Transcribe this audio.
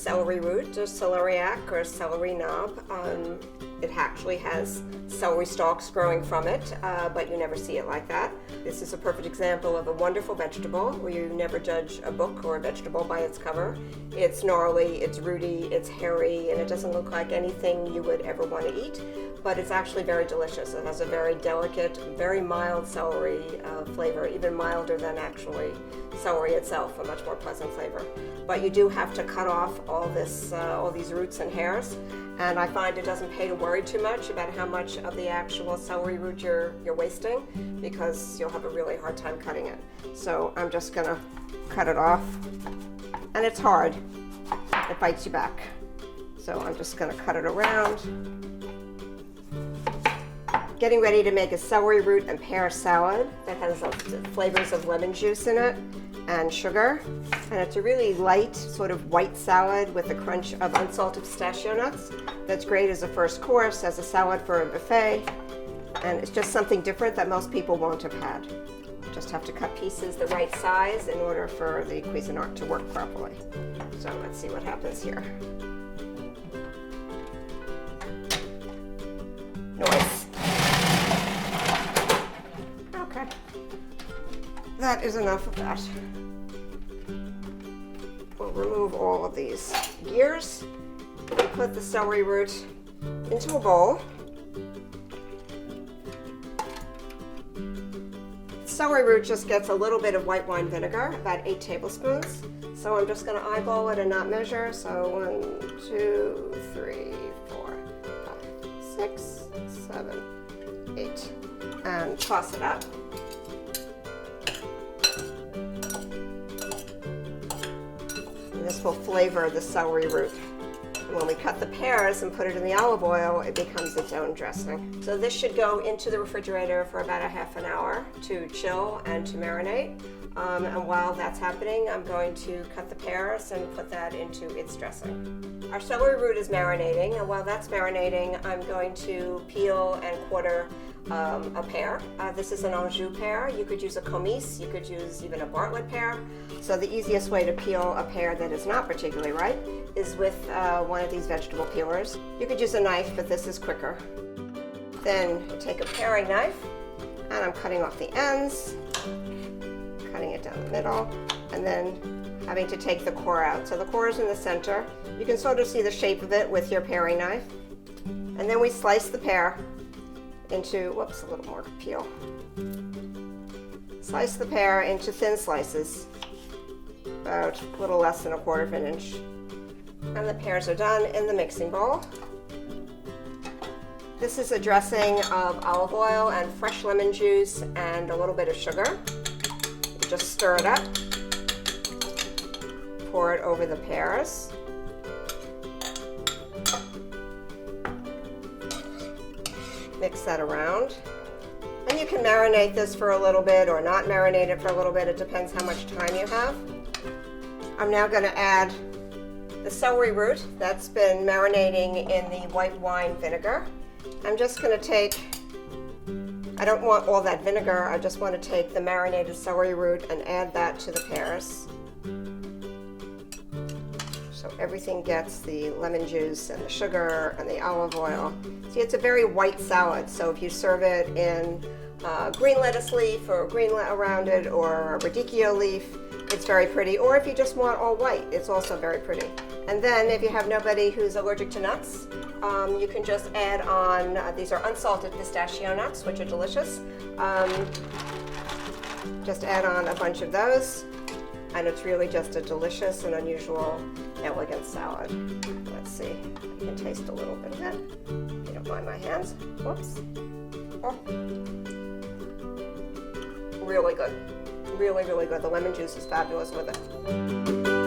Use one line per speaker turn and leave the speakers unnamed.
celery root or celeriac or celery knob. It actually has celery stalks growing from it, but you never see it like that. This is a perfect example of a wonderful vegetable where you never judge a book or a vegetable by its cover. It's gnarly, it's rooty, it's hairy, and it doesn't look like anything you would ever want to eat, but it's actually very delicious. It has a very delicate, very mild celery flavor, even milder than actually celery itself, a much more pleasant flavor. But you do have to cut off all these roots and hairs, and I find it doesn't pay to worry too much about how much of the actual celery root you're wasting, because you'll have a really hard time cutting it. So I'm just gonna cut it off, and it's hard. It bites you back. So I'm just gonna cut it around. Getting ready to make a celery root and pear salad that has flavors of lemon juice in it and sugar. And it's a really light sort of white salad with a crunch of unsalted pistachio nuts. That's great as a first course, as a salad for a buffet. And it's just something different that most people won't have had. Just have to cut pieces the right size in order for the Cuisinart to work properly. So let's see what happens here. Noise. Okay. That is enough of that. We'll remove all of these gears and put the celery root into a bowl. Celery root just gets a little bit of white wine vinegar, about 8 tablespoons. So I'm just going to eyeball it and not measure. So 1, 2, 3, 4, 5, 6, 7, 8, and toss it up. And this will flavor the celery root. And when we cut the pears and put it in the olive oil, it becomes its own dressing. So this should go into the refrigerator for about a half an hour to chill and to marinate. And while that's happening, I'm going to cut the pears and put that into its dressing. Our celery root is marinating, and while that's marinating, I'm going to peel and quarter a pear. This is an Anjou pear. You could use a comice, you could use even a Bartlett pear. So the easiest way to peel a pear that is not particularly ripe is with one of these vegetable peelers. You could use a knife, but this is quicker. Then take a paring knife, and I'm cutting off the ends, cutting it down the middle, and then having to take the core out. So the core is in the center. You can sort of see the shape of it with your paring knife. And then we slice the pear into, whoops, a little more peel. Slice the pear into thin slices, about a little less than 1/4 of an inch. And the pears are done in the mixing bowl. This is a dressing of olive oil and fresh lemon juice and a little bit of sugar. You just stir it up, pour it over the pears. Mix that around. And you can marinate this for a little bit or not marinate it for a little bit. It depends how much time you have. I'm now going to add the celery root that's been marinating in the white wine vinegar. I'm just going to take, I don't want all that vinegar, I just want to take the marinated celery root and add that to the pears. So everything gets the lemon juice and the sugar and the olive oil. See, it's a very white salad, so if you serve it in green lettuce leaf or green around it or a radicchio leaf, it's very pretty. Or if you just want all white, it's also very pretty. And then if you have nobody who's allergic to nuts, you can just add on, these are unsalted pistachio nuts, which are delicious. Just add on a bunch of those, and it's really just a delicious and unusual, elegant salad. Let's see, I can taste a little bit of it. If you don't mind my hands. Whoops. Oh. Really good. Really, really good. The lemon juice is fabulous with it.